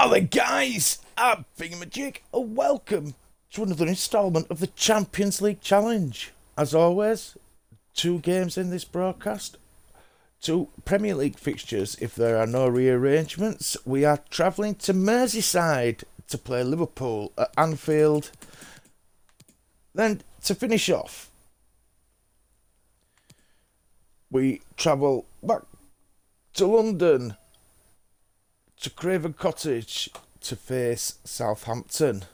Hello guys, I'm FINGEYMAJIG and welcome to another instalment of the Champions League Challenge. As always, two games in this broadcast, two Premier League fixtures if there are no rearrangements. We are travelling to Merseyside to play Liverpool at Anfield. Then to finish off, we travel back to London to Craven Cottage to face Southampton.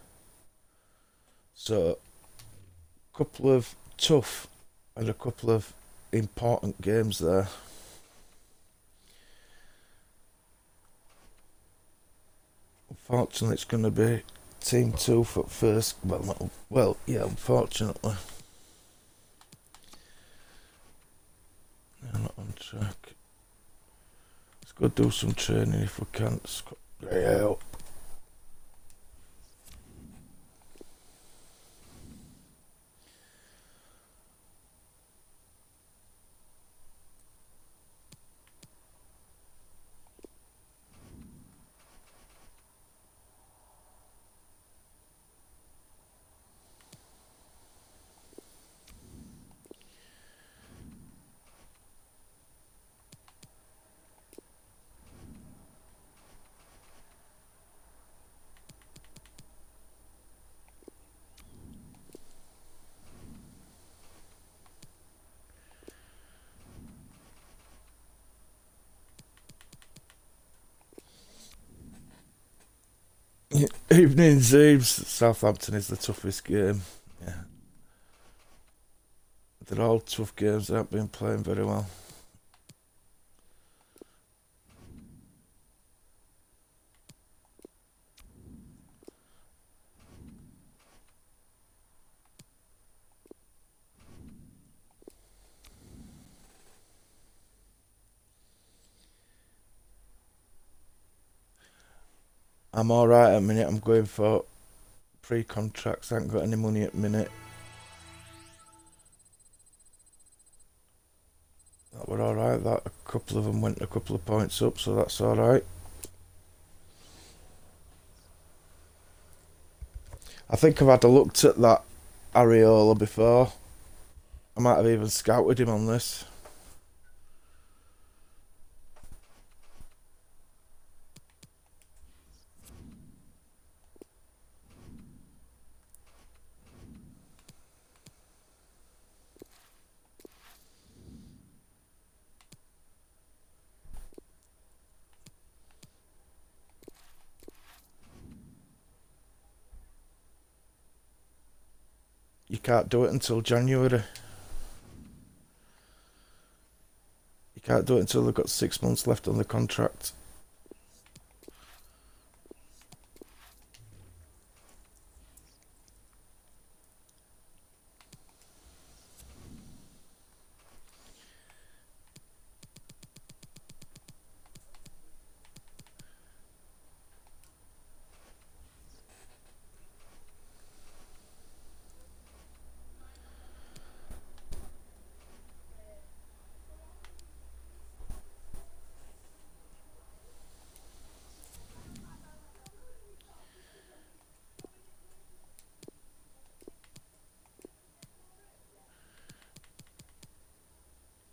So, a couple of tough and a couple of important games there. Unfortunately, it's going to be Team 2 for first. Yeah, unfortunately. They're not on track. Let's go do some training if we can. Yeah. Evening, Zeebs. Southampton is the toughest game. Yeah. They're all tough games. They haven't been playing very well. I'm alright at the minute. I'm going for pre-contracts. I haven't got any money at the minute. That were alright. That a couple of them went a couple of points up, so that's alright. I think I've had a look at that Areola before. I might have even scouted him on this. You can't do it until January. You can't do it until they've got 6 months left on the contract.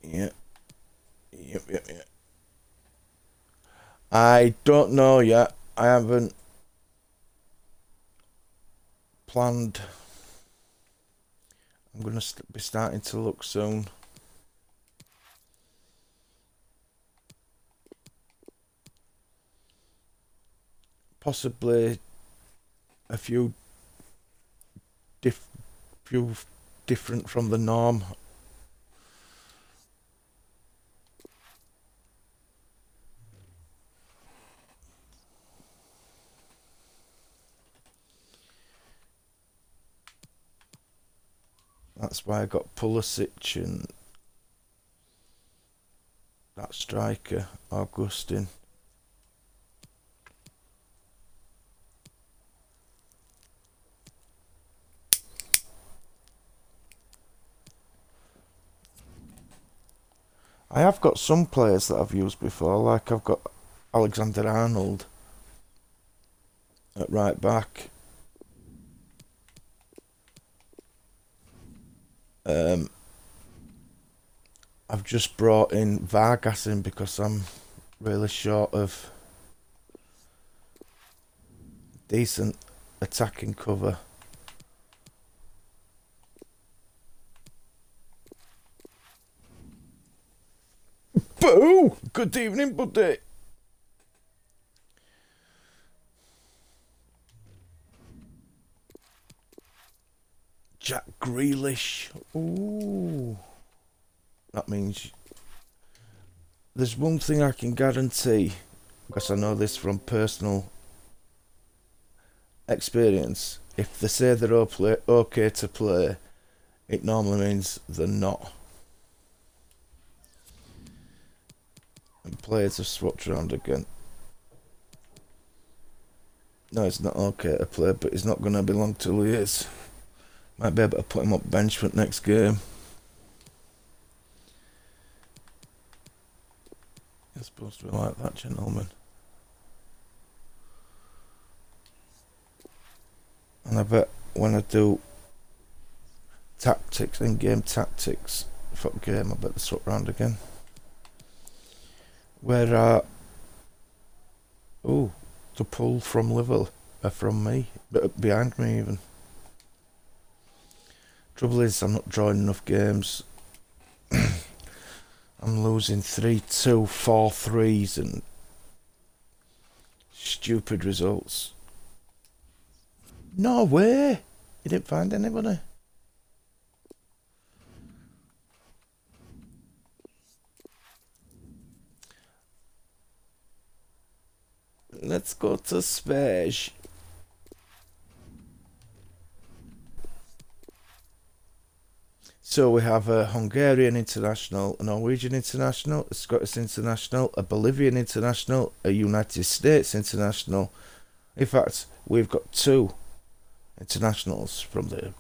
Yeah. Yep. I don't know yet. I haven't planned. I'm going to be starting to look soon. Possibly a few different from the norm. That's why I got Pulisic and that striker, Augustin. I have got some players that I've used before, like I've got Alexander-Arnold. at right back. I've just brought in Vargas in because I'm really short of decent attacking cover. Boo! Good evening, buddy. Jack Grealish. Ooh. That means there's one thing I can guarantee, because I know this from personal experience. If they say they're okay to play, it normally means they're not. And players have swapped around again. No, it's not okay to play, but it's not going to be long till he is. Might be able to put him up bench for the next game. It's supposed to be like that, gentlemen. And I bet when I do tactics, in-game tactics for the game, I bet they swap round again. Where are... Ooh, the pull from Liverpool, from me, but behind me even. Trouble is, I'm not drawing enough games. I'm losing 3-2, 4-3s and stupid results. No way! You didn't find anybody? Let's go to Spurs. So we have a Hungarian international, a Norwegian international, a Scottish international, a Bolivian international, a United States international. In fact, we've got 2 internationals from the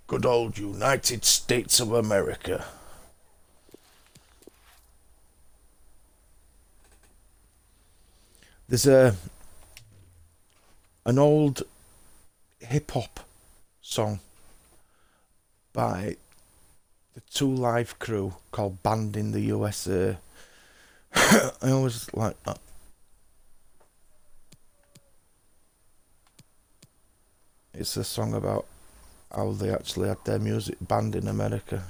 good old United States of America. There's an old hip-hop song by the 2 Live crew called Band in the USA. I always like that. It's a song about how they actually had their music banned in America.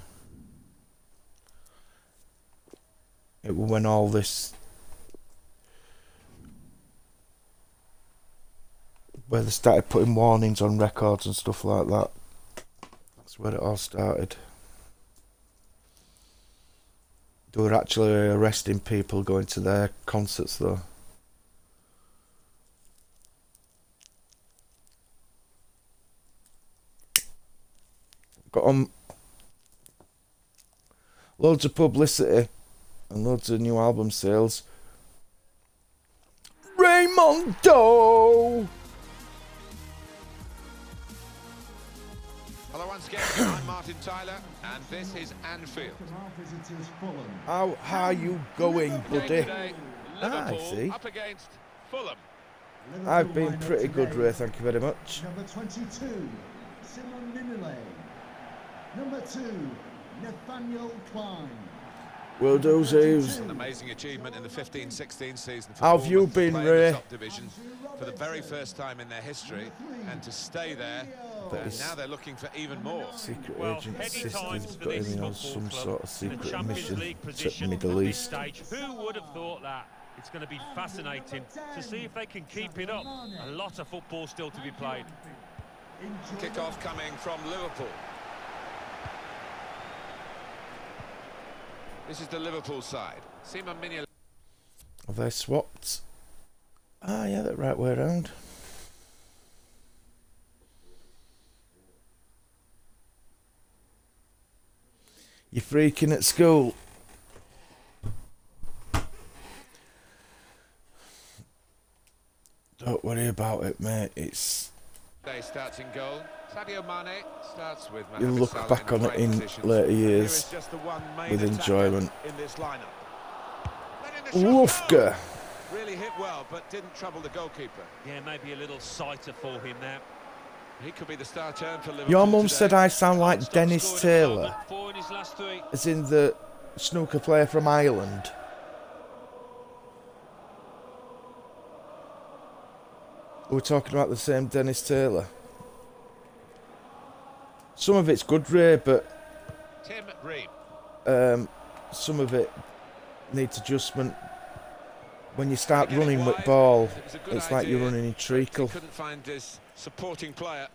It was when all this... where they started putting warnings on records and stuff like that. That's where it all started. They were actually arresting people going to their concerts though. Got on loads of publicity and loads of new album sales. Raymondo! Hello once again, I'm Martin Tyler, and this is Anfield. How are you going, buddy? Today, I Liverpool see. up against Fulham. I've been pretty good, Ray, thank you very much. Number 22, Simon Mignolet. Number 2, Nathaniel Klein. Will do, Zeus. An amazing achievement in the 15-16 season. For How have you Bournemouth to been, play in the Ray? top division for the very first time in their history, and to stay there. And now they're looking for even more. Secret Well, agent heady sister's times for got this him on football some club sort of in the secret Champions mission League to position the at Middle this East. stage. Who would have thought that? It's going to be fascinating to see if they can keep it up. A lot of football still to be played. Kick-off coming from Liverpool. This is the Liverpool side. Simon Mignolet. Have they swapped? Ah, yeah, the right way around. You're freaking at school. Don't worry about it, mate. It's... Starts in goal. Sadio Mane starts with You Mohamed look Salah back on the it right in positions. later years Just the one main with attacker enjoyment. in this lineup. Letting the shot go. Woofka. Really hit well, but didn't trouble the goalkeeper. Yeah, maybe a little sighter for him now. He could be the star turn for Liverpool. Your mum today. said I sound like Stop Dennis scoring at the Taylor, moment, 4 in his last 3. as in the snooker player from Ireland. We're talking about the same Dennis Taylor. Some of it's good, Ray, but Tim Ream. some of it needs adjustment. When you start Getting running with wide, ball, it was a good it's like you're idea, running in but treacle. He couldn't find his supporting player.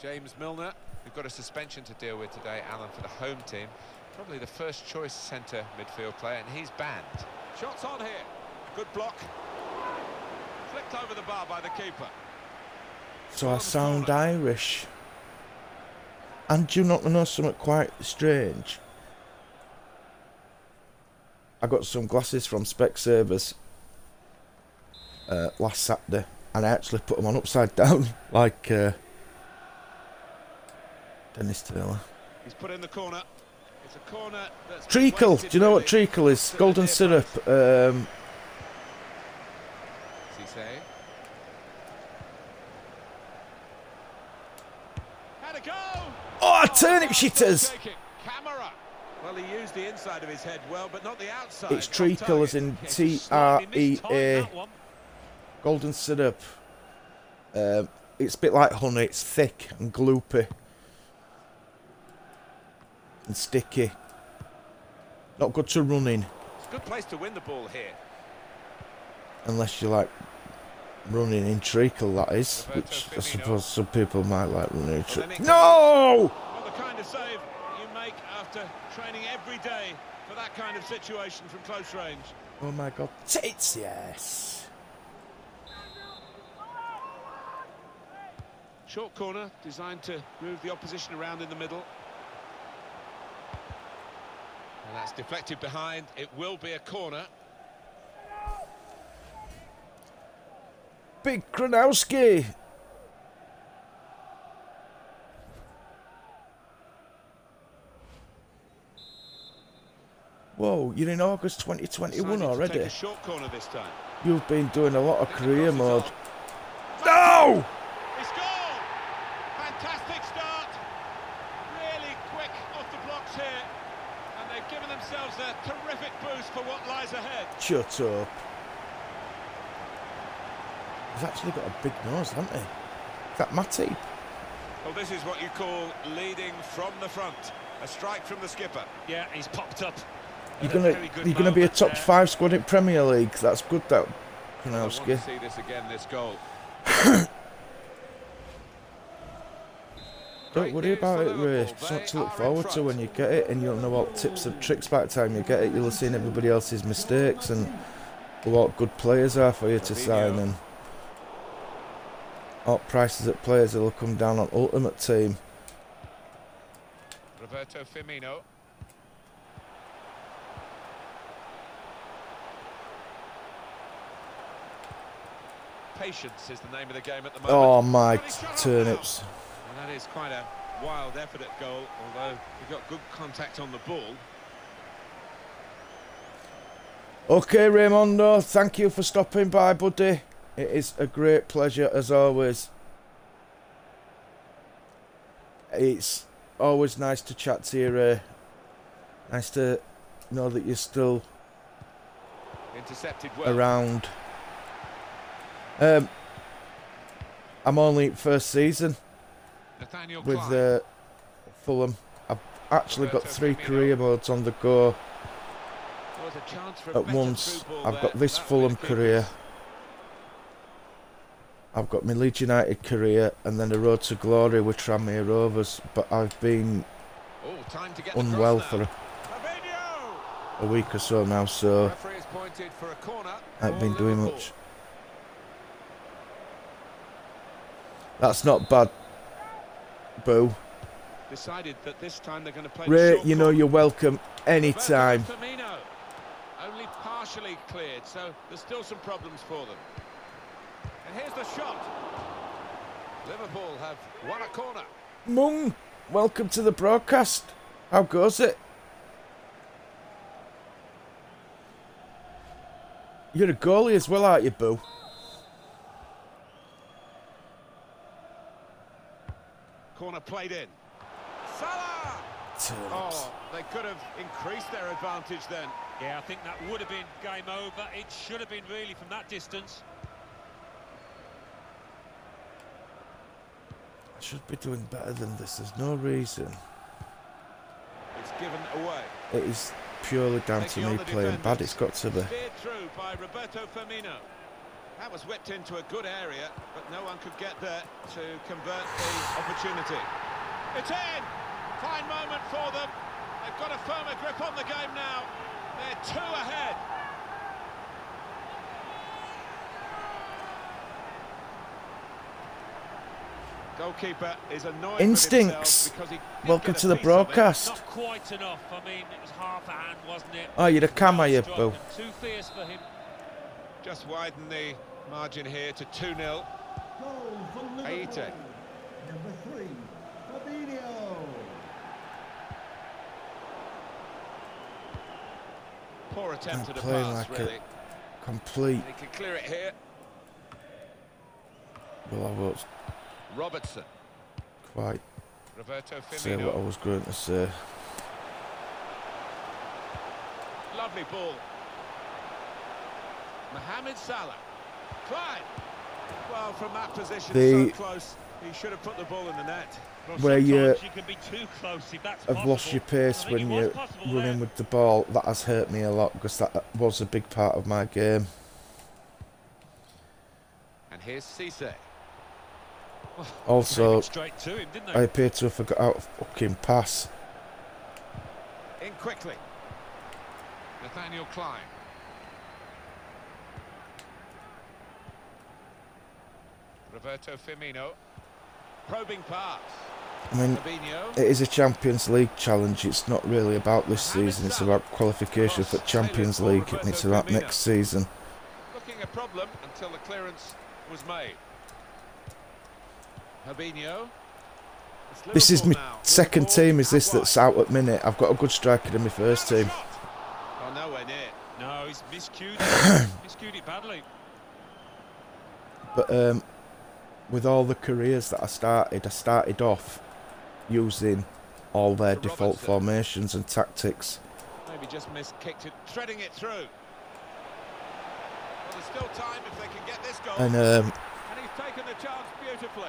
James Milner, we've got a suspension to deal with today, Alan, for the home team. Probably the first choice centre midfield player, and he's banned. Shots on here. Good block. Flicked over the bar by the keeper. So I sound Irish. And do you not know something quite strange? I got some glasses from Specsavers last Saturday, and I actually put them on upside down, like Dennis Taylor. He's put in the corner. It's a corner that's Treacle. wasted, Do you know what really. treacle is? Still Golden near syrup. post. What's he saying? Had a go! Oh, turnip shitters! Taking. Camera. Well, he used the inside of his head well, but not the outside. It's Off treacle, as target. in Yes, he slightly mistimed T-R-E-A. that one. Golden syrup. It's a bit like honey. It's thick and gloopy and sticky. Not good to run in, It's a good place to win the ball here. unless you like running in treacle, that is. Roberto Which I Firmino. suppose some people might like running in Well, then treacle. it No! Well, the kind of save you make after training every day for that kind of situation from close range. Oh my god. Tits, yes. Short corner designed to move the opposition around in the middle. And that's deflected behind. It will be a corner. Big Kronowski. Whoa, you're in August 2021 Decided to already. take a short corner this time. You've been doing a lot of Think career across mode. his No! He scored! Fantastic start. Really quick off the blocks here. And they've given themselves a terrific boost for what lies ahead. Shut up. He's actually got a big nose, hasn't he? Is that Matip? Well, this is what you call leading from the front. A strike from the skipper. Yeah, he's popped up. You're At a gonna very good be a moment top there. 5 squad in Premier League. That's good, that I want Kronowski. to see this again, this goal. Don't worry about it, Ray. It's something to look forward to when you get it, and you'll know what tips and tricks by the time you get it. You'll have seen everybody else's mistakes and what good players are for you to sign, and what prices at players will come down on Ultimate Team. Roberto Firmino. Patience is the name of the game at the moment. Oh my And he's shot off turnips. now. And that is quite a wild effort at goal, although he got good contact on the ball. Okay, Raymondo, thank you for stopping by, buddy. It is a great pleasure as always. It's always nice to chat to you, Ray. Nice to know that you're still Intercepted well. around. I'm only first season Nathaniel with Klein. Fulham. I've actually got Roberto 3 Firmino. career modes on the go There was a chance for a at better once. through ball I've there. got this That Fulham really keepers. career. I've got my Leeds United career, and then a road to glory with Tranmere Rovers. But I've been Oh, time to get the unwell cross for now. a week or so now, so Referee has pointed for a corner. I haven't for been doing Liverpool. much. That's not bad, Boo. Decided that this time they're going to play Ray, short you know corner. you're welcome anytime. Roberto Firmino, only partially cleared, so there's still some problems for them. And here's the shot. Liverpool have won a corner. Mung, welcome to the broadcast. How goes it? You're a goalie as well, aren't you, Boo? Corner played in. Salah! Oh, they could have increased their advantage then. Yeah, I think that would have been game over. It should have been really from that distance. I should be doing better than this. There's no reason. It's given away. It is purely down to me playing bad. It's got to be. Steered through by Roberto Firmino. That was whipped into a good area, but no one could get there to convert the opportunity. It's in! Fine moment for them. They've got a firmer grip on the game now. They're 2 ahead. Goalkeeper is annoyed Instincts. with himself because he didn't Welcome get a to the piece of it. broadcast. Not quite enough. I mean, it was half a hand, wasn't it? Oh, you're a cam, are you, Well Boo? struck and too fierce for him. Just widen the margin here to 2-0. Goal for Liverpool. Aite. Number 3, Fabinho. Poor attempt I'm at a playing pass, like really. a complete. He can clear it here. Well, I won't Robertson. quite Roberto say what I Firmino. was going to say. Lovely ball. Mohamed Salah. Clyde. Well, from that position, so close, he should have put the ball in the net. Well, Where you sometimes can be too close if that's have lost possible. your pace I think when it was you're possible running there. with the ball. That has hurt me a lot because that was a big part of my game. And here's Cisse. Also, Straight to him, didn't I they? appear to have forgot how to fucking pass. In quickly. Nathaniel Klein. Roberto Firmino. Probing pass. I mean, Fabinho. it is a Champions League challenge. It's not really about this season. It's about qualification for Champions League, and it's about next season. Looking a problem until the clearance was made. Fabinho. It's This is my Liverpool now. second Liverpool team. Is this out that's wide. out at minute? I've got a good striker in my first team. Shot. Oh, nowhere near. No, he's miscued it. Miscued it badly. But with all the careers that I started off using all their For default Robertson. formations and tactics. Maybe just kicked it, threading it through. Well, there's still time if they can get this goal. And And he's taken the chance beautifully.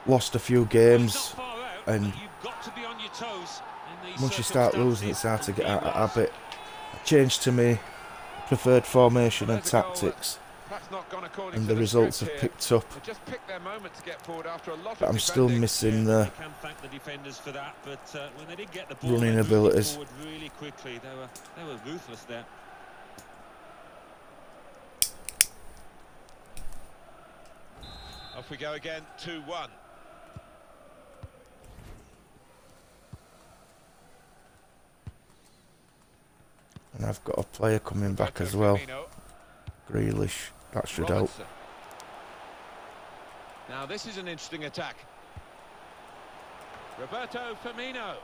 lost a few Well, he's games. not far out, and but you've got to be on your toes in these Once you start losing, it's hard to get out of circumstances. habit. Changed to me preferred formation and There's a goal tactics, Perhaps not gone according and to the results script have here. picked up. They just picked their moment to get forward after a lot But of I'm still defending. missing Yeah, the you can thank the defenders for that, but when they did get the ball, running they moved it abilities. forward really quickly. They were ruthless there. Off we go again, 2-1. And I've got a player coming back Roberto as well. Firmino. Grealish. That should help. Robertson. Now this is an interesting attack. Roberto Firmino.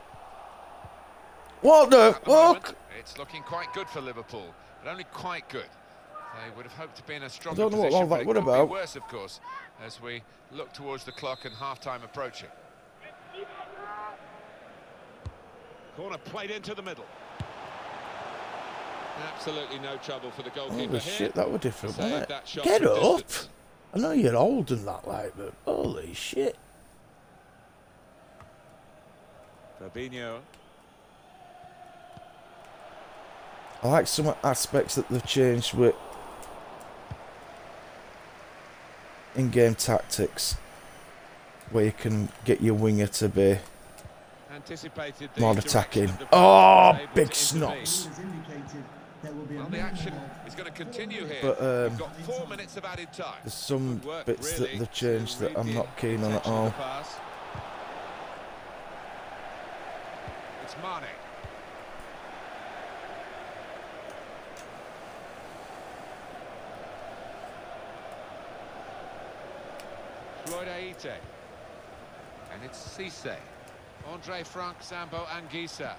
What the At the moment, fuck? it's looking quite good for Liverpool, but only quite good. They would have hoped to be in a stronger don't know what position, all but that it were could about. be worse, of course, as we look towards the clock and half-time approaching. Corner played into the middle. Absolutely no trouble for the goalkeeper Holy here. shit, that was different, Saved wasn't that it? shot Get from up! distance. I know you're old and that, like, but holy shit. Fabinho. I like some aspects that they've changed with in-game tactics, where you can get your winger to be Anticipated the more direction attacking. of the Oh, pass, able big to intervene. snots. It is indicated there will be a Well, the minimum action of is going to continue here. But We've got 4 minutes of added time. There's some Good work, bits really, that they've changed to that read I'm the not keen on at intention of all. the pass. It's Mane. Floyd Aite. And it's Cisse. Andre Frank, Sambo Anguissa.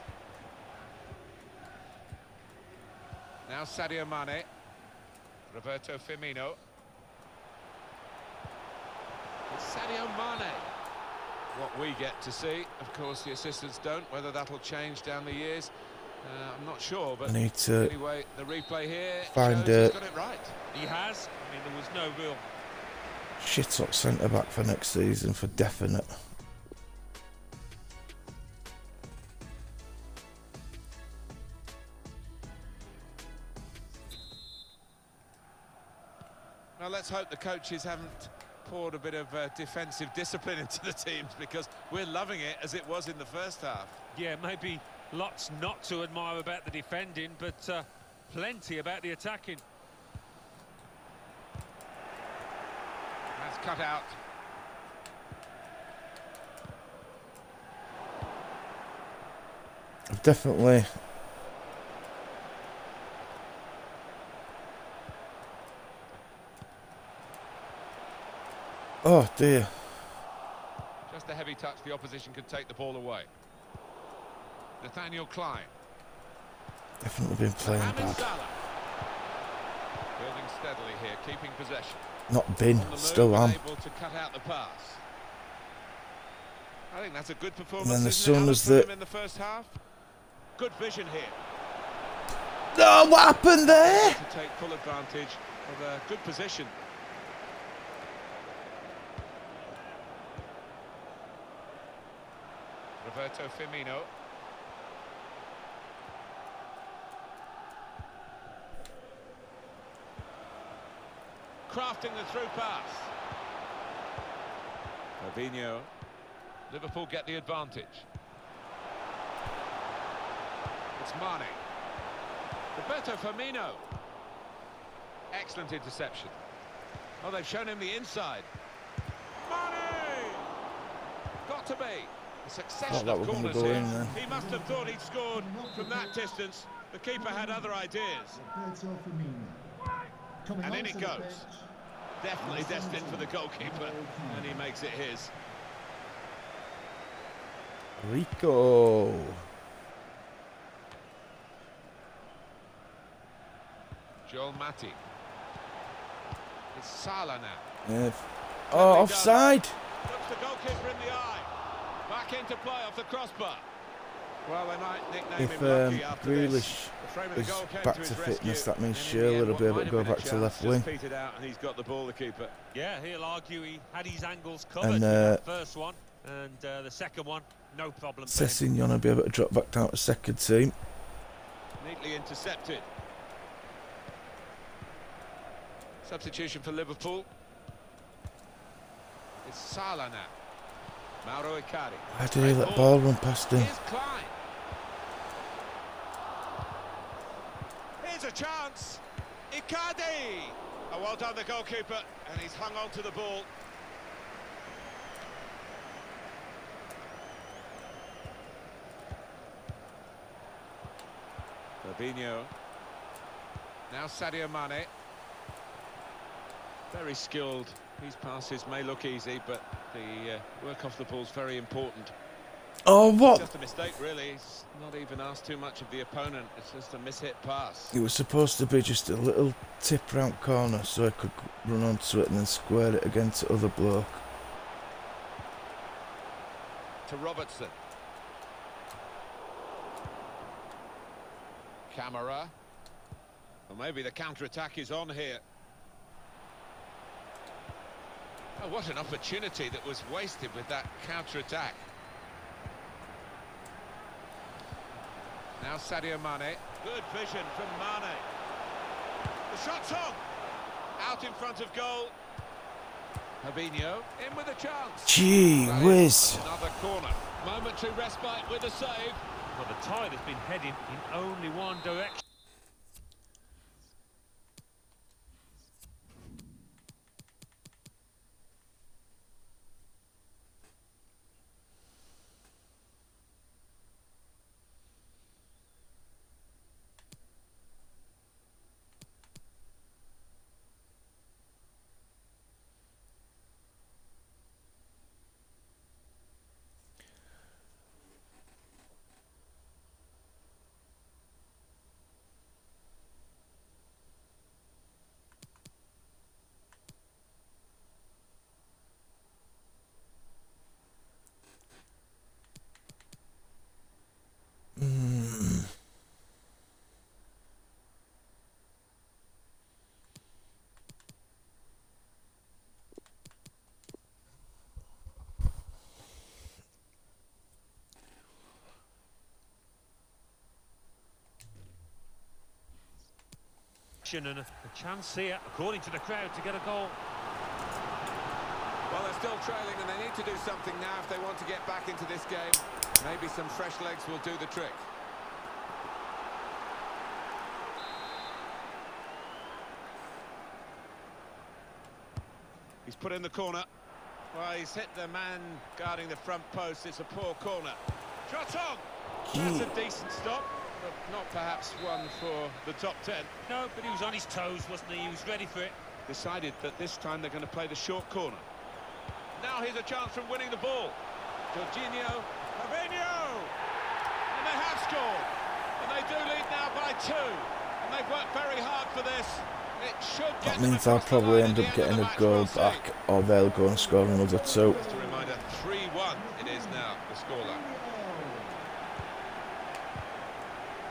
Now Sadio Mane. Roberto Firmino. It's Sadio Mane. What we get to see, of course, the assistants don't. Whether that'll change down the years, I'm not sure. But I need to anyway, the replay here find shows he's got it right. He has. I mean, there was no real... shit up centre back for next season for definite. Now let's hope the coaches haven't poured a bit of defensive discipline into the teams, because we're loving it as it was in the first half. Yeah, maybe lots not to admire about the defending, but plenty about the attacking. That's cut out. I've definitely oh dear. Just a heavy touch, the opposition could take the ball away. Nathaniel Klein. Definitely been playing Mohamed bad. Salah. Building steadily here, keeping possession. Not been, On the move, still am. able to cut out the pass. I think that's a good performance. And then as isn't it, soon Alan, as from the- him in the first half. Good vision here Oh, what happened there? to take full advantage of a good position. Roberto Firmino. Crafting the through pass. Fabinho. Liverpool get the advantage. It's Mane. Roberto Firmino. Excellent interception. Oh, they've shown him the inside. Mane! Got to be. A succession that of was gonna corners go here. in then. He must have thought he'd scored from that distance. The keeper had other ideas. Roberto Firmino. Coming And in onto it the goes. bench, Definitely destined for the goalkeeper. And he makes it his. Rico. Joel Matip. It's Salah now. Yeah. Oh, offside. Looks the goalkeeper in the eye. Back into play off the crossbar. Well, they might nickname If him lucky after this. Grealish The frame of the is goal came back to to his fitness, rescue. that means And in the Shirley end, will what be able might to have go been a back to chance left just wing. petered out, and he's got the ball, the keeper. Yeah, he'll argue he had his angles covered And in that first one, and the second one, no problem for him. Sessignon will be able to drop back down to second team. Neatly intercepted. Substitution for Liverpool. It's Salah now. Mauro Icardi. Why did he let ball run past him? Here's Klein. Here's a chance. Icardi. Oh, well done, the goalkeeper. And he's hung on to the ball. Fabinho. Now Sadio Mane. Very skilled. These passes may look easy, but the work off the ball is very important. Oh, what? Just a mistake, really. He's not even asked too much of the opponent. It's just a mishit pass. It was supposed to be just a little tip round corner so I could run onto it and then square it against the other bloke. To Robertson. Camera. Well, maybe the counter-attack is on here. Oh, what an opportunity that was wasted with that counter-attack. Now Sadio Mane. Good vision from Mane. The shot's on. Out in front of goal. Fabinho in with a chance. Gee whiz. Another corner. Momentary respite with a save. Well, the tide has been heading in only one direction. action and a chance here, according to the crowd, to get a goal. Well, they're still trailing and they need to do something now if they want to get back into this game. Maybe some fresh legs will do the trick. He's put in the corner. Well, he's hit the man guarding the front post. It's a poor corner. Shot on! That's a decent stop, but not perhaps one for the top 10. No, but he was on his toes, wasn't he? He was ready for it. Decided that this time they're going to play the short corner. Now here's a chance from winning the ball. Jorginho, Fabinho! And they have scored. And they do lead now by 2. And they've worked very hard for this. It should get That means I'll probably end up getting a goal back, or they'll go and score another 2. Just a reminder, 3-1 it is now, the scoreline.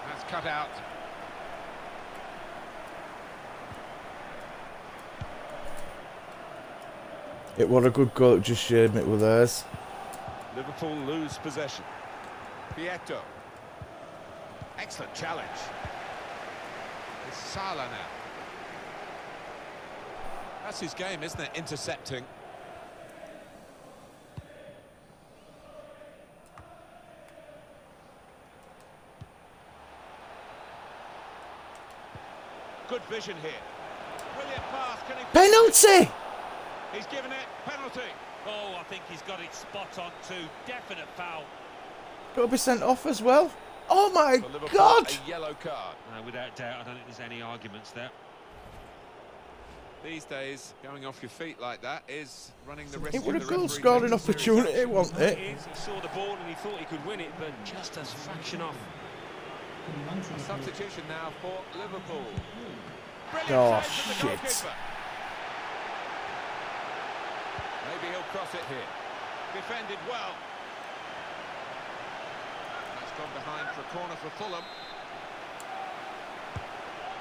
That's cut out. It was a good goal, it just showed me it with theirs. Liverpool lose possession. Pietro. Excellent challenge. It's Salah now. That's his game, isn't it? Intercepting. Good vision here. Brilliant pass. Can he... Penalty! He's given it. Penalty. Oh, I think he's got it spot on too. Definite foul. Got to be sent off as well. Oh my For Liverpool, God! a yellow card. Without doubt, I don't think there's any arguments there. These days, going off your feet like that is running the risk. It would of have the goal referee scoring taking serious opportunity, action. wasn't it? He saw the ball and he thought he could win it, but just a fraction off. A substitution now for Liverpool. Brilliant Oh, save from the shit. goalkeeper. Maybe he'll cross it here. Defended well. That's gone behind for a corner for Fulham.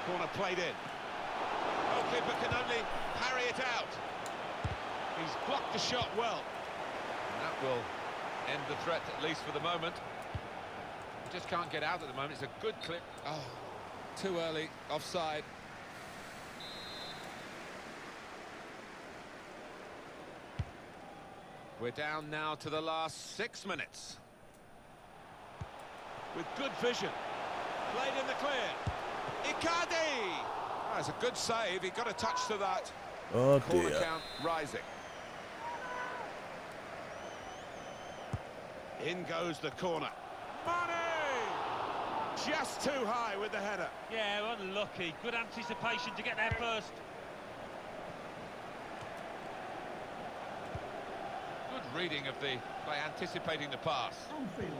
Corner played in. Goalkeeper can only parry it out. He's blocked the shot well. And that will end the threat, at least for the moment. Just can't get out at the moment. It's a good clip. Oh, too early. Offside. We're down now to the last 6 minutes. With good vision. Played in the clear. Icardi! Oh, it's a good save. He got a touch to that. Oh Corner dear. count rising. In goes the corner. Mane! Just too high with the header. Yeah, unlucky. Good anticipation to get there first. Good reading of by anticipating the pass. Anfield,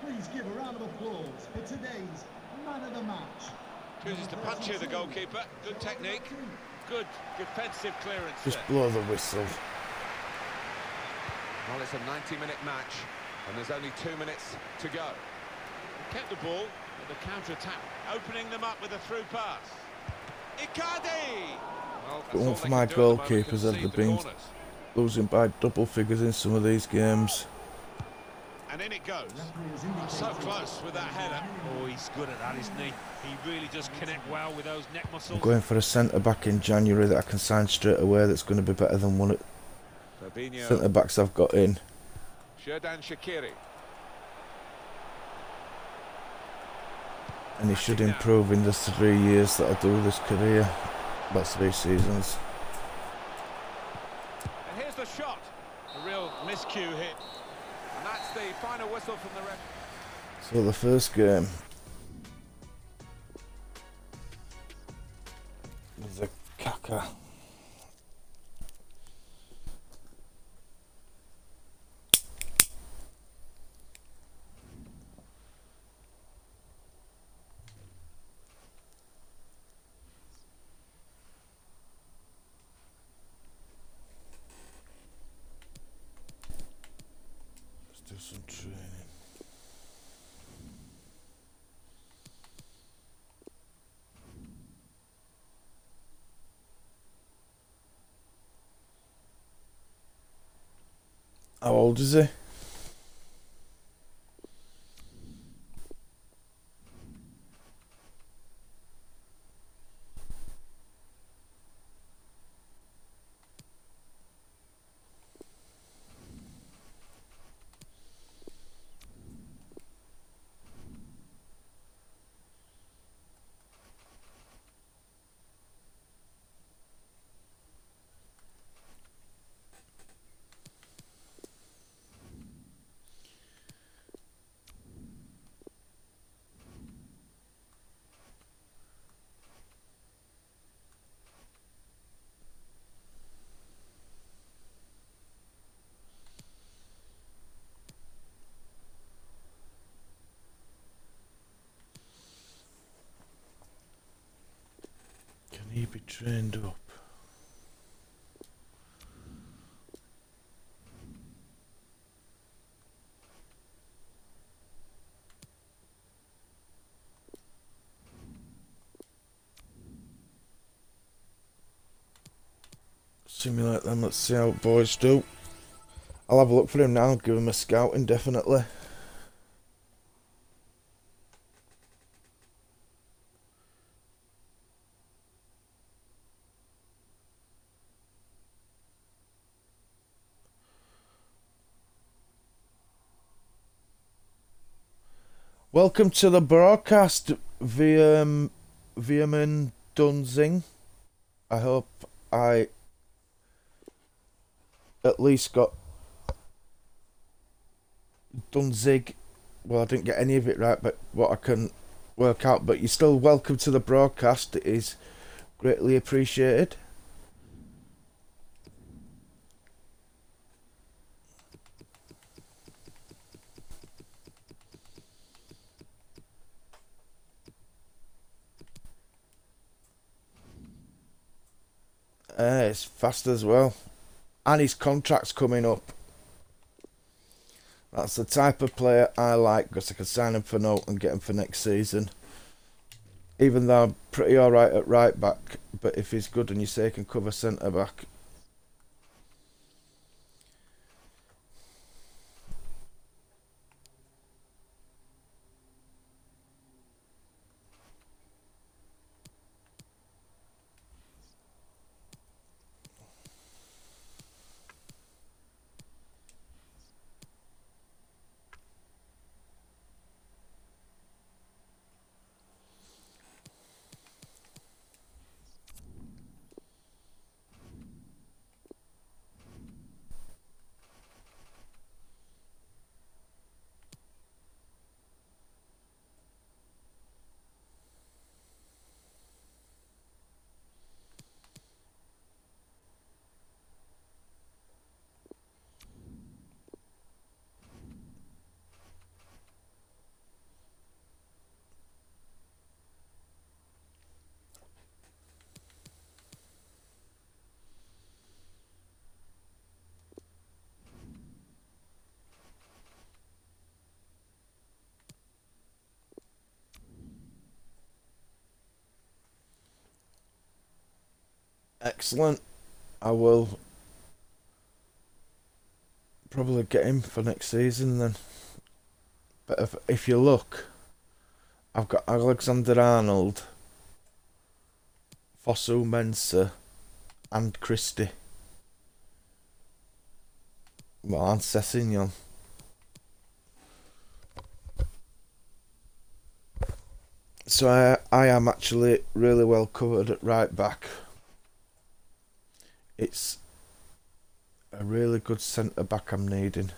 please give a round of applause for today's man of the match. Chooses to punch here, the goalkeeper. Good technique. Good defensive clearance Just there. blow the whistle. Well, it's a 90-minute match, and there's only 2 minutes to go. Kept the ball, but the counter-attack opening them up with a through pass. Icardi! Well, that's But all one they for can my do at the moment, goalkeepers have concede the been corners. losing by double figures in some of these games. And in it goes. So close with that header. Oh, he's good at that, isn't he? He really does connect well with those neck muscles. I'm going for a centre-back in January that I can sign straight away that's going to be better than one of the Fabinho, centre-backs I've got in. Xherdan Shaqiri. And he should improve in the 3 years that I do this career. About 3 seasons. And here's the shot. A real miscue hit. And that's the final whistle from the ref. So the first game was a cacker. Let's do some training. How old is he? be trained up. Simulate them, let's see how boys do. I'll have a look for him now, give him a scouting definitely. Welcome to the broadcast, Viaman Dunzing. I hope I at least got Dunzig. Well, I didn't get any of it right, but what I can work out. But you're still welcome to the broadcast. It is greatly appreciated. It's fast as well. And his contract's coming up. That's the type of player I like, because I can sign him for note and get him for next season. Even though I'm pretty alright at right back, but if he's good and you say he can cover centre back. Excellent. I will probably get him for next season then. But if you look, I've got Alexander-Arnold, Fosu-Mensah and Christie. Well, and Sessegnon. So I am actually really well covered at right back. It's a really good centre back I'm needing.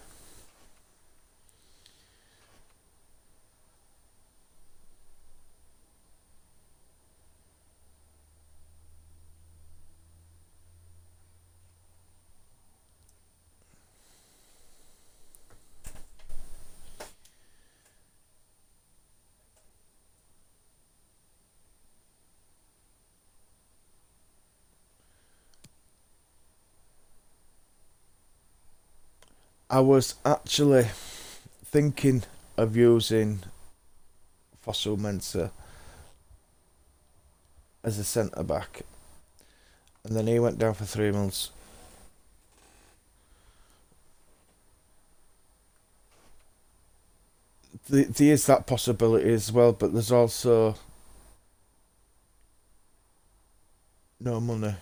I was actually thinking of using Fosu-Mensah as a centre back, and then he went down for 3 months. There is that possibility as well, but there's also no money.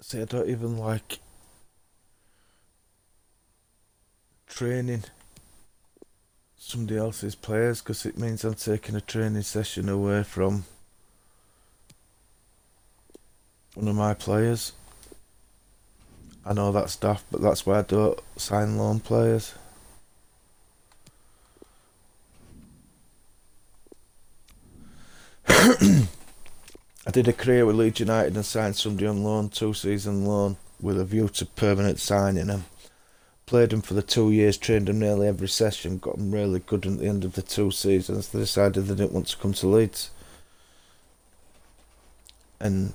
See, I don't even like training somebody else's players, because it means I'm taking a training session away from one of my players. I know that's daft, but that's why I don't sign loan players. I did a career with Leeds United and signed somebody on loan, 2-season loan, with a view to permanent signing him. Played him for the 2 years, trained him nearly every session, got him really good at the end of the 2 seasons. They decided they didn't want to come to Leeds. And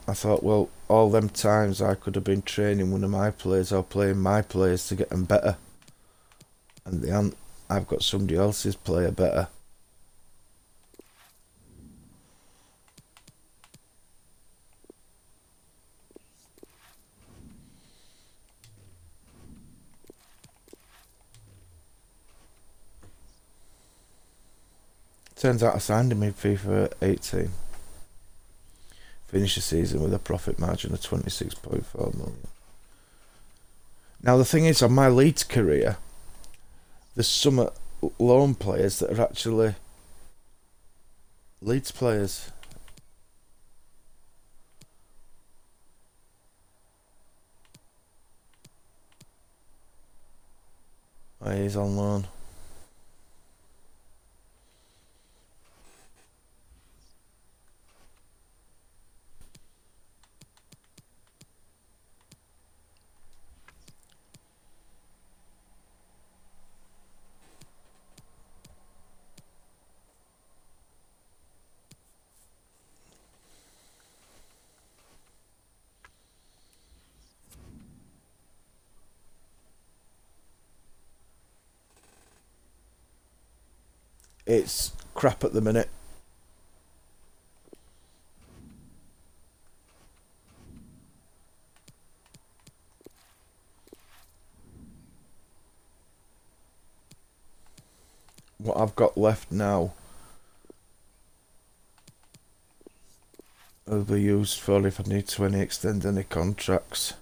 I thought, well, all them times I could have been training one of my players or playing my players to get them better. And they aren't. I've got somebody else's player better. Turns out I signed him in FIFA 18. Finished the season with a profit margin of 26.4 million. Now the thing is, on my Leeds career, there's some loan players that are actually Leeds players. Oh, he's on loan. It's crap at the minute. What I've got left now will be used for if I need to extend any contracts.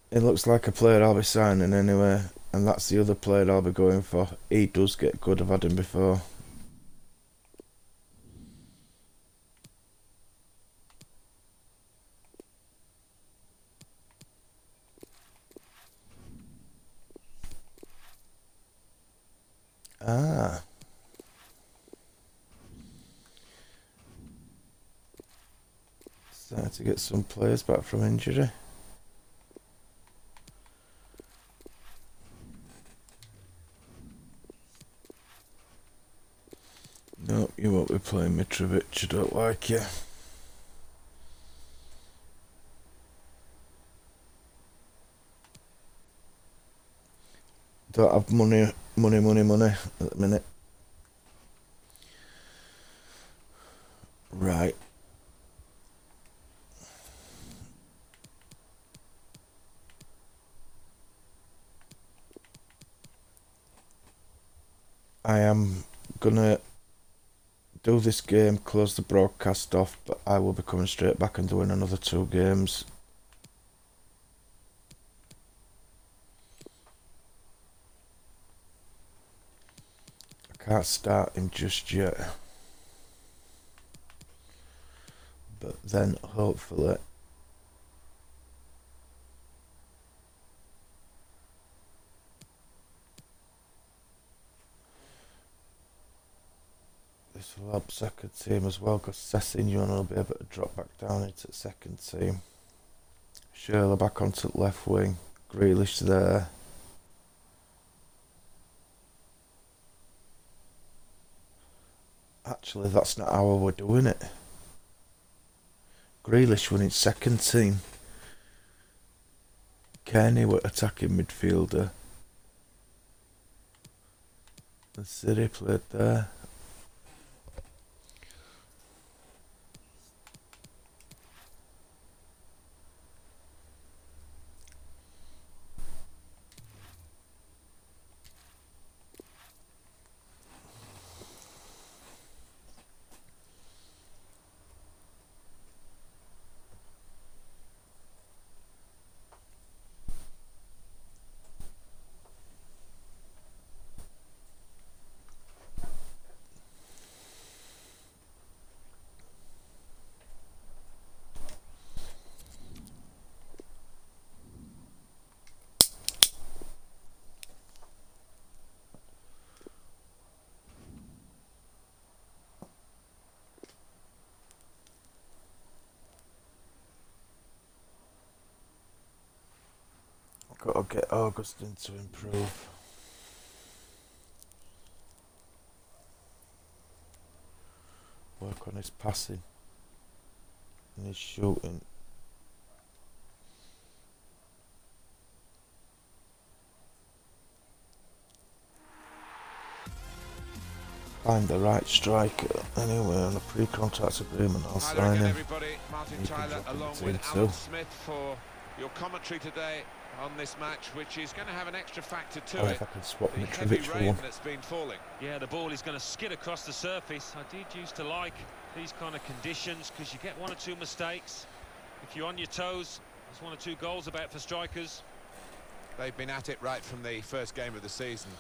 It looks like a player I'll be signing anyway, and that's the other player I'll be going for. He does get good, I've had him before. Ah. Starting to get some players back from injury. No, you won't be playing Mitrovic, I don't like you. Don't have money at the minute. Right. I am gonna do this game, close the broadcast off, but I will be coming straight back and doing another 2 games. I can't start him just yet, but then hopefully this will help second team as well, because Sessignon will be able to drop back down into second team. Schürrle back onto the left wing. Grealish there. Actually, that's not how we're doing it. Grealish went in second team. Kearney were attacking midfielder. And City played there. Got to get Augustin to improve. Work on his passing and his shooting. Find the right striker anyway on a pre-contract agreement. I'll Hi sign again, him. everybody. Martin You can Tyler drop him along to with him Alan too. Smith for your commentary today on this match, which is going to have an extra factor to Or it. if I can swap The heavy Mitrovic for rain one. that's been falling. Yeah, the ball is going to skid across the surface. I did used to like these kind of conditions because you get one or two mistakes. If you're on your toes, there's one or two goals about for strikers. They've been at it right from the first game of the season.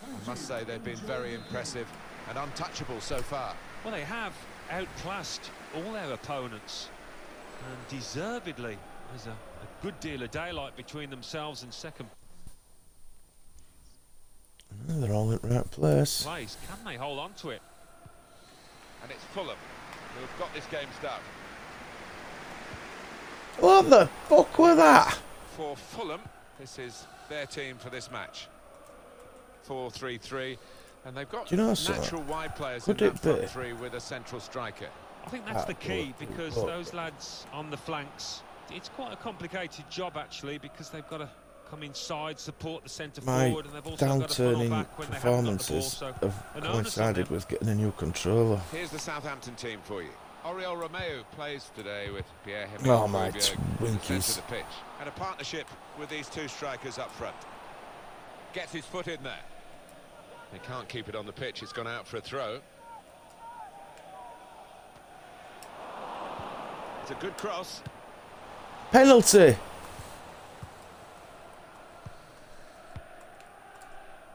I must say they've been very impressive and untouchable so far. Well, they have outclassed all their opponents, and deservedly. There's a good deal of daylight between themselves and second They're all in the right place. place. Can they hold on to it? And it's Fulham who have got this game started. What the fuck was that? For Fulham, this is their team for this match. 4-3-3, and they've got Do you know something? natural wide players Could in it that front be? three with a central striker. I think that's the key, Look, because look. those lads on the flanks, it's quite a complicated job actually, because they've got to come inside, support the centre My forward, and they've also got to funnel downturning back when they haven't got the ball. performances So have an onus on coincided them. with getting a new controller. Here's the Southampton team for you. Oriol Romeu plays today with Pierre-Emile Oh, my Højbjerg at the Twinkies. centre of the pitch. And a partnership with these two strikers up front. Gets his foot in there. They can't keep it on the pitch, it's gone out for a throw. It's a good cross. Penalty!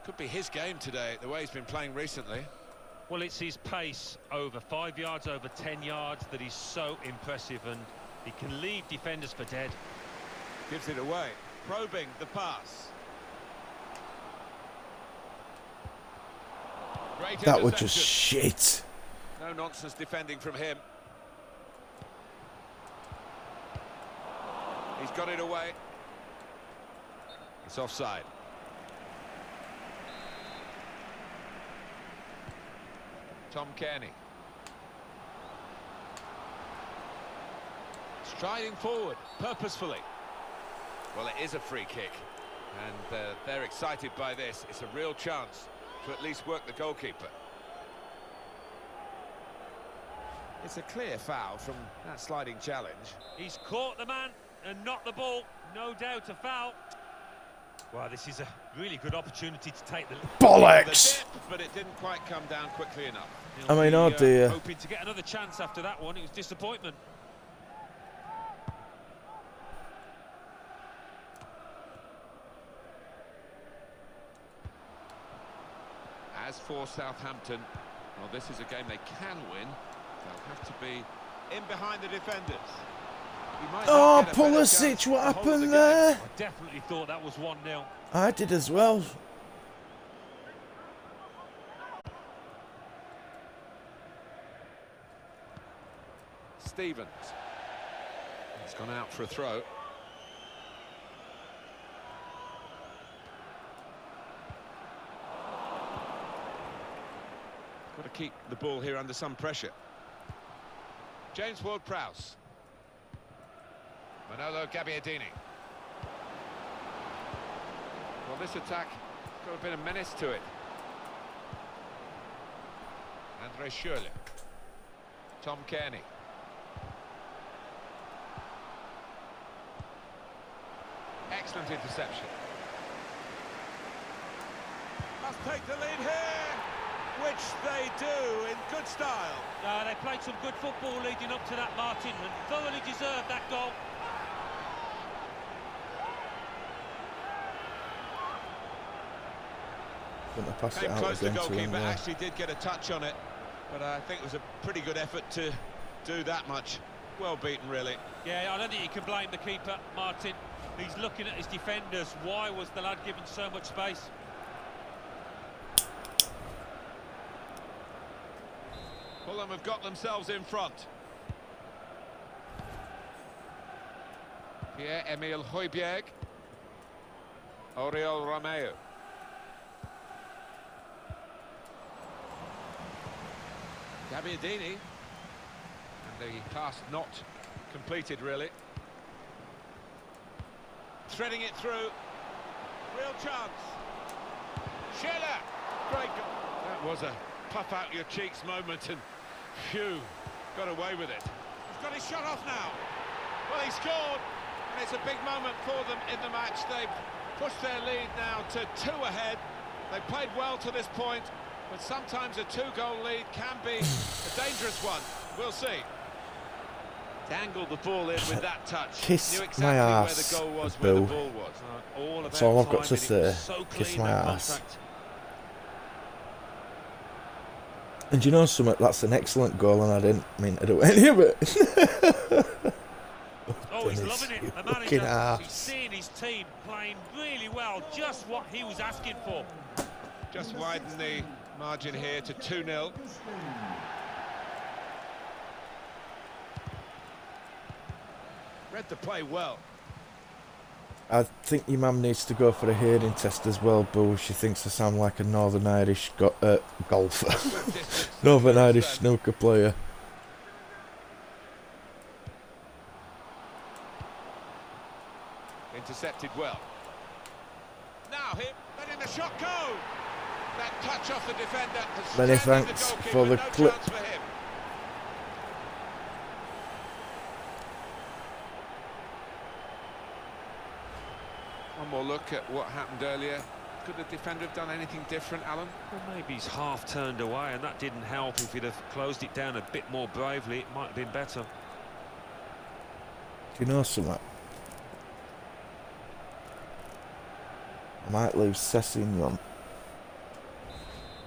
Could be his game today, the way he's been playing recently. Well, it's his pace over 5 yards, over 10 yards that is so impressive, and he can leave defenders for dead. Gives it away. Probing the pass. Great That was just interception. shit. No nonsense defending from him. He's got it away. It's offside. Tom Kearney. Striding forward, purposefully. Well, it is a free kick, and they're excited by this. It's a real chance to at least work the goalkeeper. It's a clear foul from that sliding challenge. He's caught the man and not the ball. No doubt a foul. Well, this is a really good opportunity to take the Bollocks! The dip, but it didn't quite come down quickly enough. I mean, oh dear. Hoping to get another chance after that one. It was disappointment. As for Southampton, well, this is a game they can win. They'll have to be In behind the defenders. He might Oh, not get a better Pulisic, chance what to hold the happened game. there? I definitely thought that was 1-0. I did as well. Stevens. It's gone out for a throw. Got to keep the ball here under some pressure. James Ward-Prowse. Manolo Gabbiadini. Well, this attack got a bit of menace to it. Andre Schürrle. Tom Kearney. Excellent interception. Must take the lead here, which they do in good style. They played some good football leading up to that, Martin, and thoroughly deserved that goal. Couldn't have passed it Came out close to again to him goalkeeper, there. actually did get a touch on it, but I think it was a pretty good effort to do that much. Well beaten, really. Yeah, I don't think you can blame the keeper, Martin. He's looking at his defenders. Why was the lad given so much space? Fulham have got themselves in front. Pierre-Emile Højbjerg. Oriol Romeo. Gabbiadini. And the pass not completed, really. Threading it through. Real chance. Schiller. Great goal. That was a puff out your cheeks moment, and phew, got away with it. He's got his shot off now. Well, he scored, and it's a big moment for them in the match. They've pushed their lead now to 2 ahead. They played well to this point, but sometimes a 2-goal lead can be a dangerous one. We'll see. Dangled the ball in with that touch. Kiss Knew exactly my where arse, the goal was, Bill. where the ball was. All That's all I've got to timing. It was say. so Kiss clean, my that arse. contact. And you know something? That's an excellent goal, and I didn't mean to do any of it. Oh, he's Dennis, loving it. you The fucking manager, arse. he's seeing his team playing really well, just what he was asking for. Just widen the margin here to 2-0. Read the play well. I think your mum needs to go for a hearing test as well, Bill. She thinks I sound like a Northern Irish golfer. Northern Irish snooker player. Intercepted well. Now him, letting the shot go. That touch off the defender. has Many stranded thanks goalkeeper, for the no clip. chance for him. One more look at what happened earlier. Could the defender have done anything different, Alan? Well, maybe he's half turned away, and that didn't help. If he'd have closed it down a bit more bravely, it might have been better. Do you know something? I might leave Sessignon.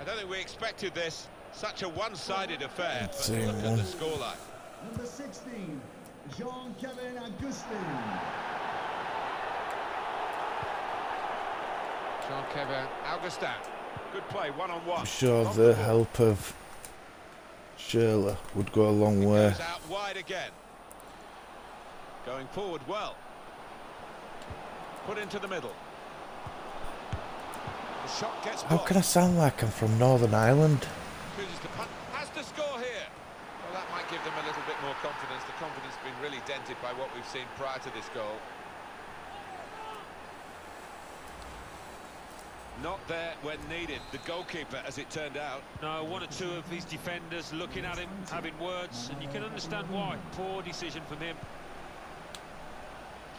I don't think we expected this. Such a one-sided affair. But Same look at one. the scoreline. Number 16, Jean-Kevin Augustin. Jean-Kevin Augustin. Good play, one-on-one. I'm sure Off the ball. help of Shirley would go a long way. Goes out wide again. Going forward well. Put into the middle. The shot gets How blocked. can I sound like I'm from Northern Ireland? Chooses to punt. Has to score here. Well, that might give them a little bit more confidence. The confidence has been really dented by what we've seen prior to this goal. Not there when needed. The goalkeeper, as it turned out. No, one or two of his defenders looking at him, having words, and you can understand why. Poor decision from him.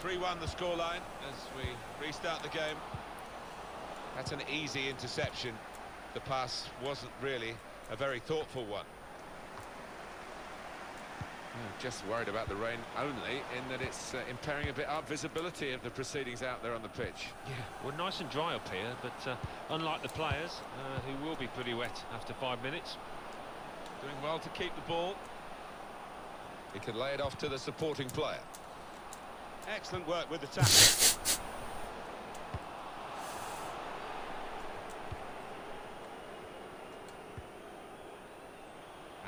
3-1 the scoreline as we restart the game. That's an easy interception. The pass wasn't really a very thoughtful one. Just worried about the rain only, in that it's impairing a bit our visibility of the proceedings out there on the pitch. Yeah, we're nice and dry up here, but unlike the players, who will be pretty wet after 5 minutes. Doing well to keep the ball. He can lay it off to the supporting player. Excellent work with the tackle.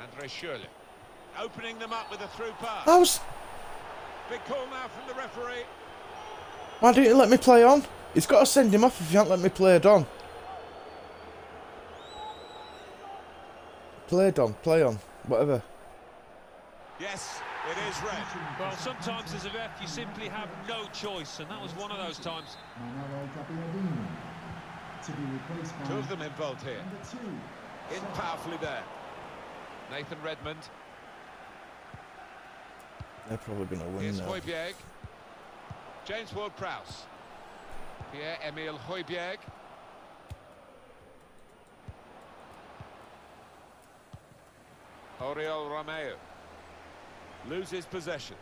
Andre Schürrle. Opening them up with a through pass. How's... Big call now from the referee. Why didn't you let me play on? He's got to send him off if you haven't let me play it on. Play on, whatever. Yes, it is red. Well, sometimes as a ref, you simply have no choice, and that was one of those times. Manolo Gabbiadini. To be replaced by Two of them involved here. number 2. In powerfully there. Nathan Redmond. They're probably going to win Here's now. Højbjerg. James Ward-Prowse. Pierre-Emile Højbjerg. Oriol Romeo. Loses possession.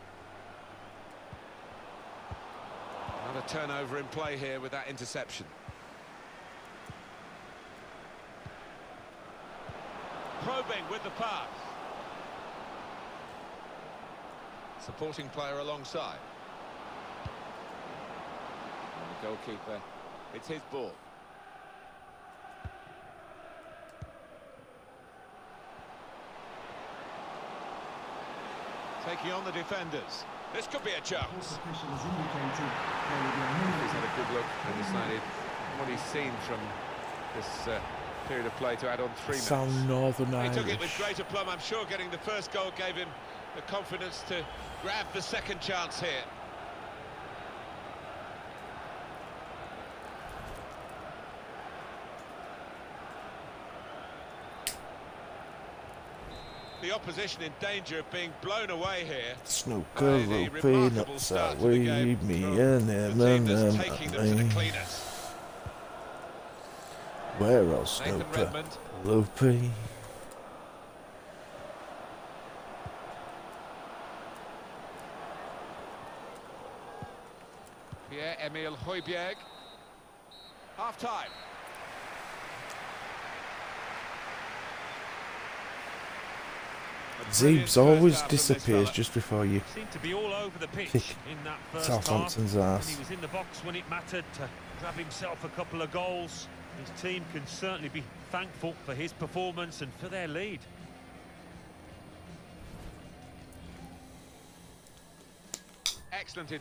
Another turnover in play here with that interception. Probing with the pass. Supporting player alongside. And the goalkeeper, it's his ball. Taking on the defenders. This could be a chance. Official has indicated there will be a minimum. He's had a good look and decided what he's seen from this period of play to add on 3 minutes. Sound Northern He Irish. took it with great aplomb. I'm sure getting the first goal gave him the confidence to grab the second chance here. The opposition in danger of being blown away here. Snooker, The rupee, remarkable nuts start out to the with game me, from and the team that's taking them to the cleaners. where else Nathan snooker? Redmond. Loopy. Pierre-Emile Højbjerg. Half-time. Zeebs always disappears just before you Seemed to be all over the pitch kick in that first Southampton's half. arse. And he was in the box when it mattered to grab himself a couple of goals. His team can certainly be thankful for his performance and for their lead. Excellent.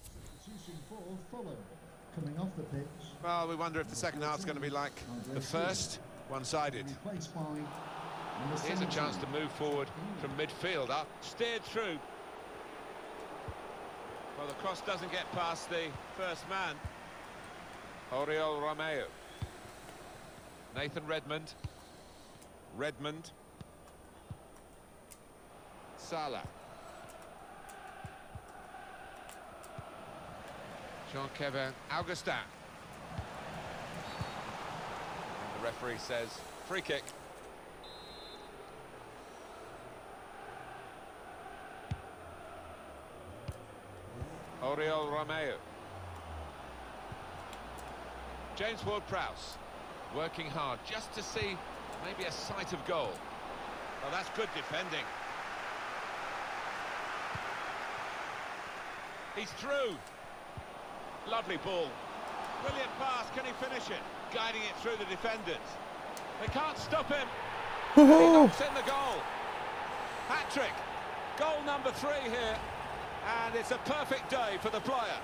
Substitution for Fulham. Coming off the pitch. Well, we wonder if the second half's going to be like the first, one-sided. Replaced by number Here's a 17. chance to move forward from midfield up. Steered through. Well, the cross doesn't get past the first man. Oriol Romeo. Nathan Redmond. Redmond. Salah. Jean-Kevin Augustin. And the referee says free kick. Oriol Romeo. James Ward-Prowse working hard just to see maybe a sight of goal. Well, that's good defending. He's through. Lovely ball. Brilliant pass. Can he finish it? Guiding it through the defenders. They can't stop him. He knocks in the goal. Hat-trick. Goal number 3 here. And it's a perfect day for the player.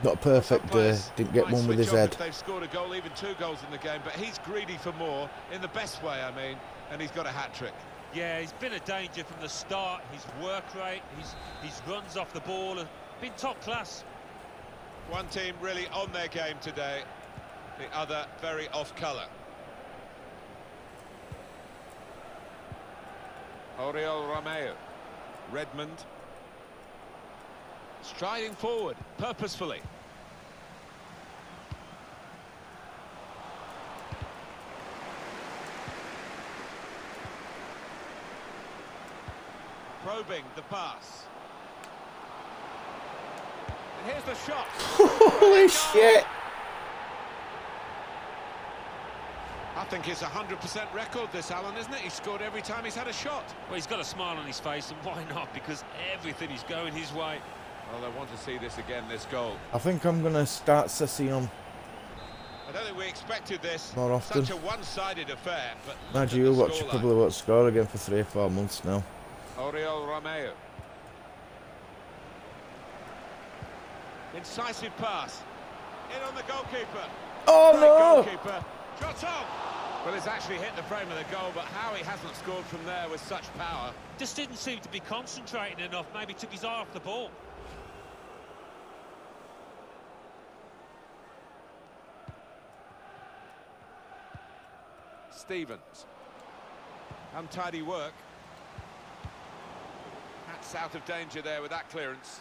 Not a perfect day. Didn't get one with his head. If they've scored a goal, even 2 goals in the game, but he's greedy for more, in the best way, I mean, and he's got a hat-trick. Yeah, he's been a danger from the start. His work rate, his runs off the ball have been top class. One team really on their game today, the other very off-colour. Oriol Romeo. Redmond. Striding forward, purposefully. Probing the pass. And here's the shot. Holy shit! I think it's a 100% record, this, Alan, isn't it? He's scored every time he's had a shot. Well, he's got a smile on his face, and why not? Because everything is going his way. Well, I want to see this again, this goal. I think I'm going to start Session I don't think we expected this. more often. Such a one-sided affair. But Imagine you watch, you probably won't score again for 3 or 4 months now. Oriol Romeo. Incisive pass. In on the goalkeeper. Oh Great no! goalkeeper. Shot on! Well, it's actually hit the frame of the goal, but how he hasn't scored from there with such power. Just didn't seem to be concentrating enough. Maybe took his eye off the ball. Stevens. Untidy work. That's out of danger there with that clearance.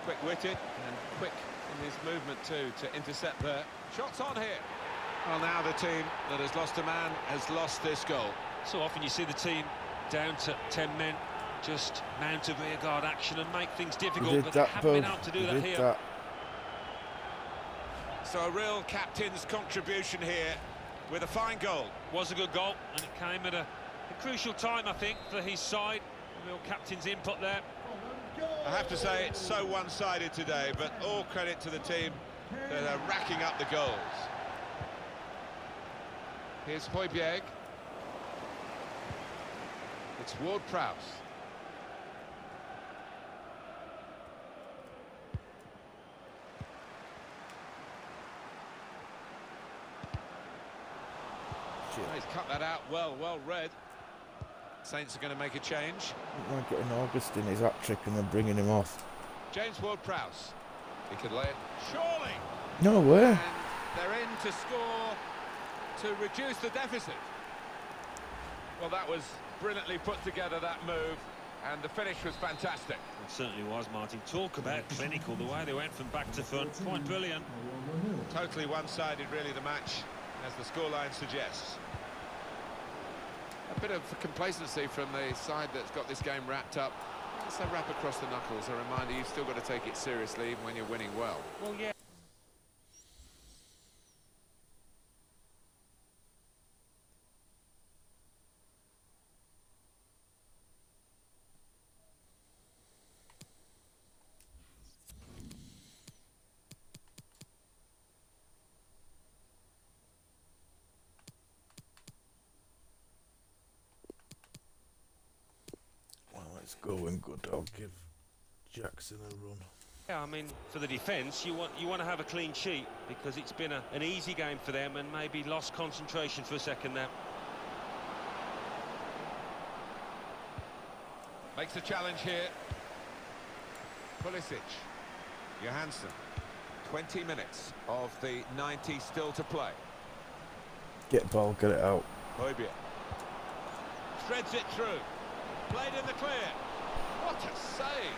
Quick-witted and quick in his movement too to intercept there. Shots on here. Well, now the team that has lost a man has lost this goal. So often you see the team down to 10 men just mount a rearguard action and make things He difficult, did but they that, haven't been Bo. able to do He that did here. that. So a real captain's contribution here with a fine goal. Was a good goal, and it came at a crucial time, I think, for his side. A real captain's input there. I have to say it's so one-sided today, but all credit to the team that are racking up the goals. Here's Højbjerg. It's Ward-Prowse. Oh, he's cut that out well read. Saints are going to make a change. Like getting August in his hat-trick and then bringing him off. James Ward-Prowse. He could lay it. Surely! No way. And they're in to score to reduce the deficit. Well, that was brilliantly put together, that move, and the finish was fantastic. It certainly was, Martin. Talk about clinical, the way they went from back to front. Quite brilliant. Totally one-sided, really, the match, as the scoreline suggests. A bit of complacency from the side that's got this game wrapped up. It's a wrap across the knuckles. A reminder, you've still got to take it seriously even when you're winning well. Well, yeah. It's going good. I'll give Jackson a run. Yeah, I mean, for the defence, you want to have a clean sheet because it's been an easy game for them and maybe lost concentration for a second there. Makes the challenge here. Pulisic. Johansson. 20 minutes of the 90 still to play. Get ball, get it out. Højbjerg. Threads it through. Played in the clear. What a save!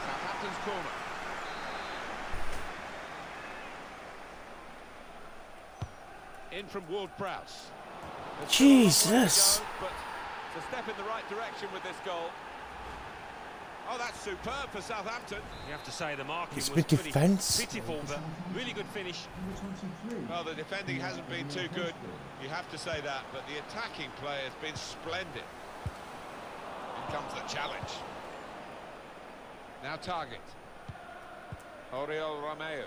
Southampton's corner. In from Ward-Prowse. Jesus! But it's a step in the right direction with this goal. Oh, that's superb for Southampton. You have to say the marking It's was with pretty defence. pitiful, but really good finish. Well, the defending hasn't been too good, you have to say that, but the attacking play has been splendid. In comes the challenge. Now target. Oriol Romeo.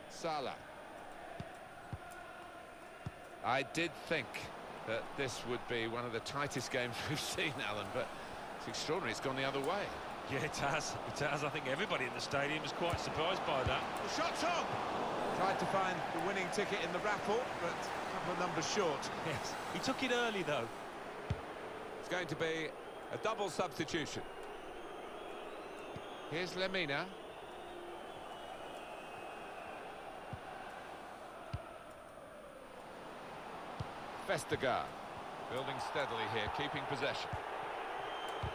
Salah. I did think that this would be one of the tightest games we've seen, Alan, but it's extraordinary. It's gone the other way. Yeah, it has. It has. I think everybody in the stadium is quite surprised by that. The shot's on! Tried to find the winning ticket in the raffle, but a couple of numbers short. Yes, he took it early though. It's going to be a double substitution. Here's Lemina. Vestergaard. Building steadily here, keeping possession.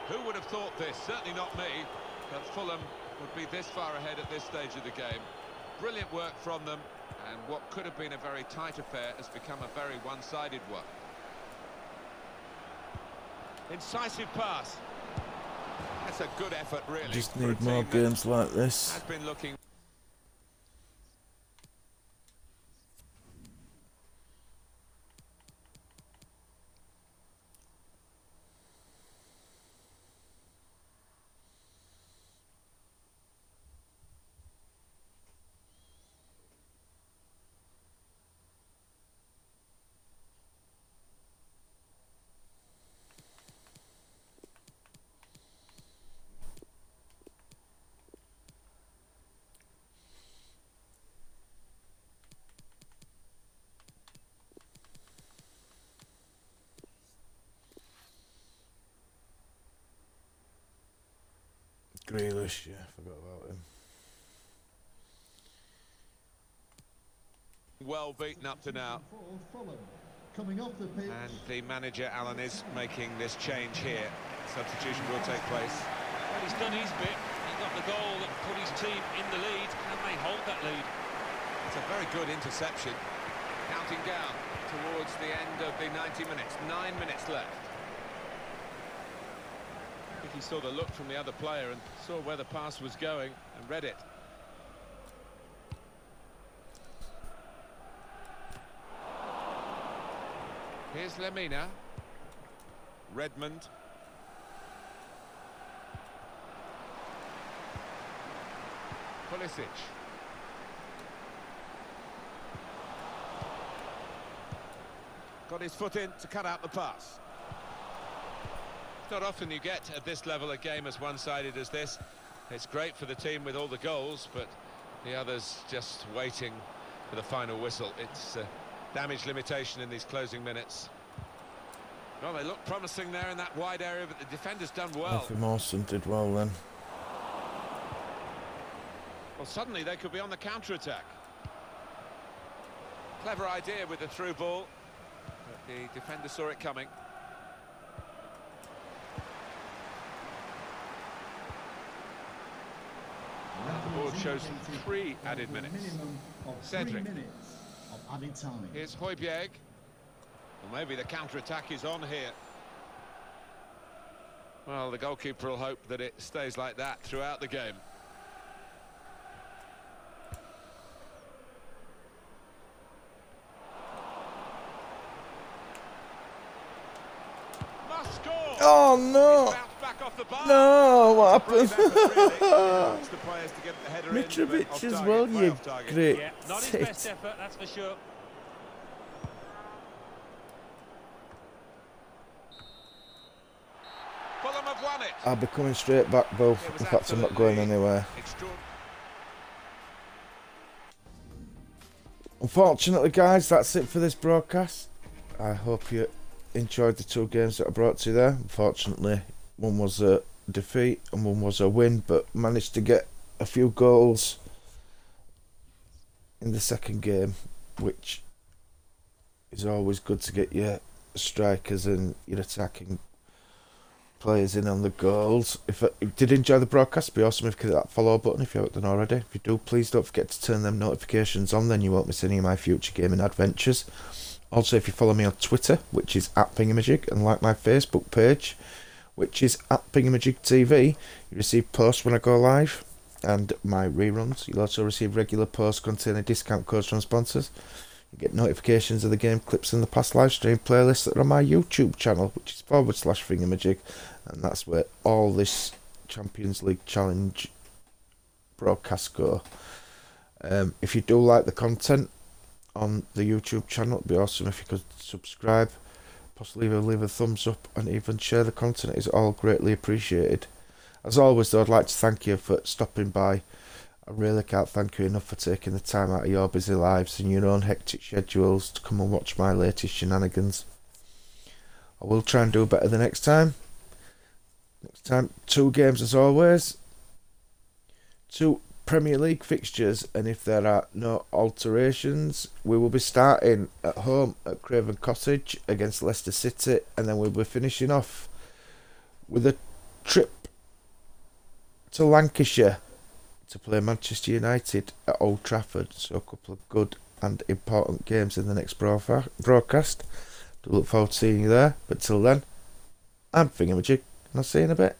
Who would have thought this? Certainly not me, that Fulham would be this far ahead at this stage of the game. Brilliant work from them, and what could have been a very tight affair has become a very one-sided one. Incisive pass. That's a good effort, really. Just for a need more team that games like this. has been looking. Grealish, yeah, forgot about him. Well beaten up to now. Coming off the pitch. And the manager, Alan, is making this change here. Substitution will take place. Well, he's done his bit. He got the goal that put his team in the lead. Can they hold that lead? It's a very good interception. Counting down towards the end of the 90 minutes. 9 minutes left. think he saw the look from the other player and saw where the pass was going and read it. Here's Lemina. Redmond. Pulisic. Got his foot in to cut out the pass. It's not often you get at this level a game as one-sided as this. It's great for the team with all the goals, but the others just waiting for the final whistle. It's damage limitation in these closing minutes. Well, they look promising there in that wide area, but the defender's done well. Alfie Mawson did well then. Well, suddenly they could be on the counter-attack. Clever idea with the through ball, but the defender saw it coming. The board shows 3 added minutes. Minimum of 3 Cedric. minutes of added time. Here's Højbjerg. Well, maybe the counter-attack is on here. Well, the goalkeeper will hope that it stays like that throughout the game. Must score! Oh no! Bounced back off the bar. No, what Brave happened? effort, really. Wants the players to get the header in, but Mitrovic off as target, well, way you off target. great Yeah, not his best tit. effort, that's for sure. Fulham have won it. I'll be coming straight back, Bill. It was In fact, I'm not going absolutely anywhere. extraordinary. Unfortunately, guys, that's it for this broadcast. I hope you enjoyed the 2 games that I brought to you there. Unfortunately, one was a defeat and one was a win, but managed to get a few goals in the second game, which is always good to get your strikers and your attacking players in on the goals. If you did enjoy the broadcast, it'd be awesome if you could hit that follow button if you haven't done already. If you do, please don't forget to turn them notifications on, then you won't miss any of my future gaming adventures. Also, if you follow me on Twitter, which is @FINGEYMAJIG, and like my Facebook page, which is @FINGEYMAJIG TV, you receive posts when I go live and my reruns. You'll also receive regular posts containing discount codes from sponsors. You get notifications of the game clips and the past live stream playlists that are on my YouTube channel, which is /FINGEYMAJIG, and that's where all this Champions League Challenge broadcasts go. If you do like the content on the YouTube channel, it'd be awesome if you could subscribe, possibly leave a thumbs up, and even share the content. It's all greatly appreciated. As always, though, I'd like to thank you for stopping by. I really can't thank you enough for taking the time out of your busy lives and your own hectic schedules to come and watch my latest shenanigans. I will try and do better the next time. Next time, 2 games as always. 2 Premier League fixtures, and if there are no alterations, we will be starting at home at Craven Cottage against Leicester City, and then we'll be finishing off with a trip to Lancashire to play Manchester United at Old Trafford. So a couple of good and important games in the next broadcast. Do look forward to seeing you there. But till then, I'm FINGEYMAJIG, and I'll see you in a bit.